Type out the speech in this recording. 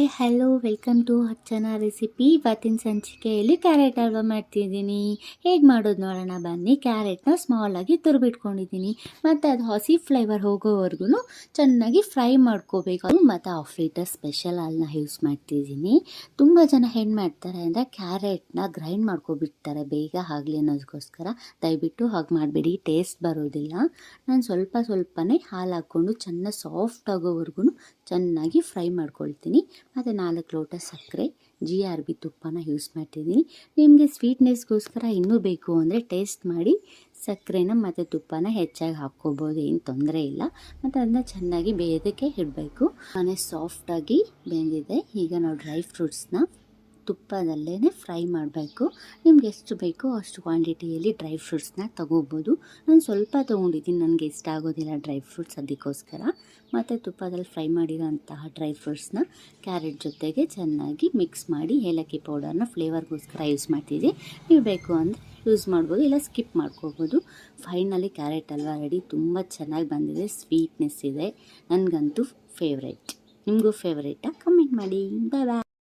Hi hello welcome to Archana recipe. ಇವತ್ತಿನ ಸಂಚಿಕೆಯಲ್ಲಿ carrot halwa ಮಾಡ್ತಿದ್ದೀನಿ. ಹೇಗೆ ಮಾಡೋದು ನೋಡೋಣ ಬನ್ನಿ. ಕ್ಯಾರೆಟ್ನ ಸ್ಮಾಲಾಗಿ ತುರಿಬಿಟ್ಕೊಂಡಿದ್ದೀನಿ ಮತ್ತು ಅದು ಹಸಿ ಫ್ಲೇವರ್ ಹೋಗೋವರೆಗೂ ಚೆನ್ನಾಗಿ ಫ್ರೈ ಮಾಡ್ಕೋಬೇಕು. ಮತ್ತು ಹಾಫ್ ಲೀಟರ್ ಸ್ಪೆಷಲ್ ಹಾಲನ್ನ ಯೂಸ್ ಮಾಡ್ತಿದ್ದೀನಿ. ತುಂಬ ಜನ ಏನು ಮಾಡ್ತಾರೆ ಅಂದರೆ ಕ್ಯಾರೆಟ್ನ ಗ್ರೈಂಡ್ ಮಾಡ್ಕೊಬಿಡ್ತಾರೆ ಬೇಗ ಆಗಲಿ ಅನ್ನೋದಕ್ಕೋಸ್ಕರ. ದಯವಿಟ್ಟು ಹಾಗೆ ಮಾಡಬೇಡಿ, ಟೇಸ್ಟ್ ಬರೋದಿಲ್ಲ. ನಾನು ಸ್ವಲ್ಪನೇ ಹಾಲು ಹಾಕ್ಕೊಂಡು ಚೆನ್ನಾಗಿ ಸಾಫ್ಟ್ ಆಗೋವರೆಗೂ ಚೆನ್ನಾಗಿ ಫ್ರೈ ಮಾಡ್ಕೊಳ್ತೀನಿ. ಮತ್ತು 4 ಲೋಟ ಸಕ್ಕರೆ, GRB ತುಪ್ಪನ ಯೂಸ್ ಮಾಡ್ತಿದ್ದೀನಿ. ನಿಮಗೆ ಸ್ವೀಟ್ನೆಸ್ಗೋಸ್ಕರ ಇನ್ನೂ ಬೇಕು ಅಂದರೆ ಟೇಸ್ಟ್ ಮಾಡಿ ಸಕ್ಕರೆನ ಮತ್ತು ತುಪ್ಪನ ಹೆಚ್ಚಾಗಿ ಹಾಕ್ಕೋಬೋದು, ಏನು ತೊಂದರೆ ಇಲ್ಲ. ಮತ್ತು ಅದನ್ನ ಚೆನ್ನಾಗಿ ಬೇಯೋದಕ್ಕೆ ಇಡಬೇಕು. ಮನೆ ಸಾಫ್ಟಾಗಿ ಬೆಂದಿದೆ. ಈಗ ನಾವು ಡ್ರೈ ಫ್ರೂಟ್ಸ್ನ ತುಪ್ಪದಲ್ಲೇ ಫ್ರೈ ಮಾಡಬೇಕು. ನಿಮ್ಗೆ ಎಷ್ಟು ಬೇಕೋ ಅಷ್ಟು ಕ್ವಾಂಟಿಟಿಯಲ್ಲಿ ಡ್ರೈ ಫ್ರೂಟ್ಸ್ನ ತೊಗೋಬೋದು. ನಾನು ಸ್ವಲ್ಪ ತೊಗೊಂಡಿದ್ದೀನಿ, ನನಗೆ ಇಷ್ಟ ಆಗೋದಿಲ್ಲ ಡ್ರೈ ಫ್ರೂಟ್ಸ್, ಅದಕ್ಕೋಸ್ಕರ. ಮತ್ತು ತುಪ್ಪದಲ್ಲಿ ಫ್ರೈ ಮಾಡಿರೋಂತಹ ಡ್ರೈ ಫ್ರೂಟ್ಸ್ನ ಕ್ಯಾರೆಟ್ ಜೊತೆಗೆ ಚೆನ್ನಾಗಿ ಮಿಕ್ಸ್ ಮಾಡಿ ಏಲಕ್ಕಿ ಪೌಡರ್ನ ಫ್ಲೇವರ್ಗೋಸ್ಕರ ಯೂಸ್ ಮಾಡ್ತಿದ್ದೆ. ನೀವು ಬೇಕು ಅಂದರೆ ಯೂಸ್ ಮಾಡ್ಬೋದು, ಇಲ್ಲ ಸ್ಕಿಪ್ ಮಾಡ್ಕೋಬೋದು. Finally carrot halwa ready. ತುಂಬ ಚೆನ್ನಾಗಿ ಬಂದಿದೆ, ಸ್ವೀಟ್ನೆಸ್ ಇದೆ. ನನಗಂತೂ ಫೇವ್ರೇಟ್. ನಿಮಗೂ ಫೇವ್ರೇಟಾ? ಕಮೆಂಟ್ ಮಾಡಿ. ಬಾಯ್ ಬಾಯ್.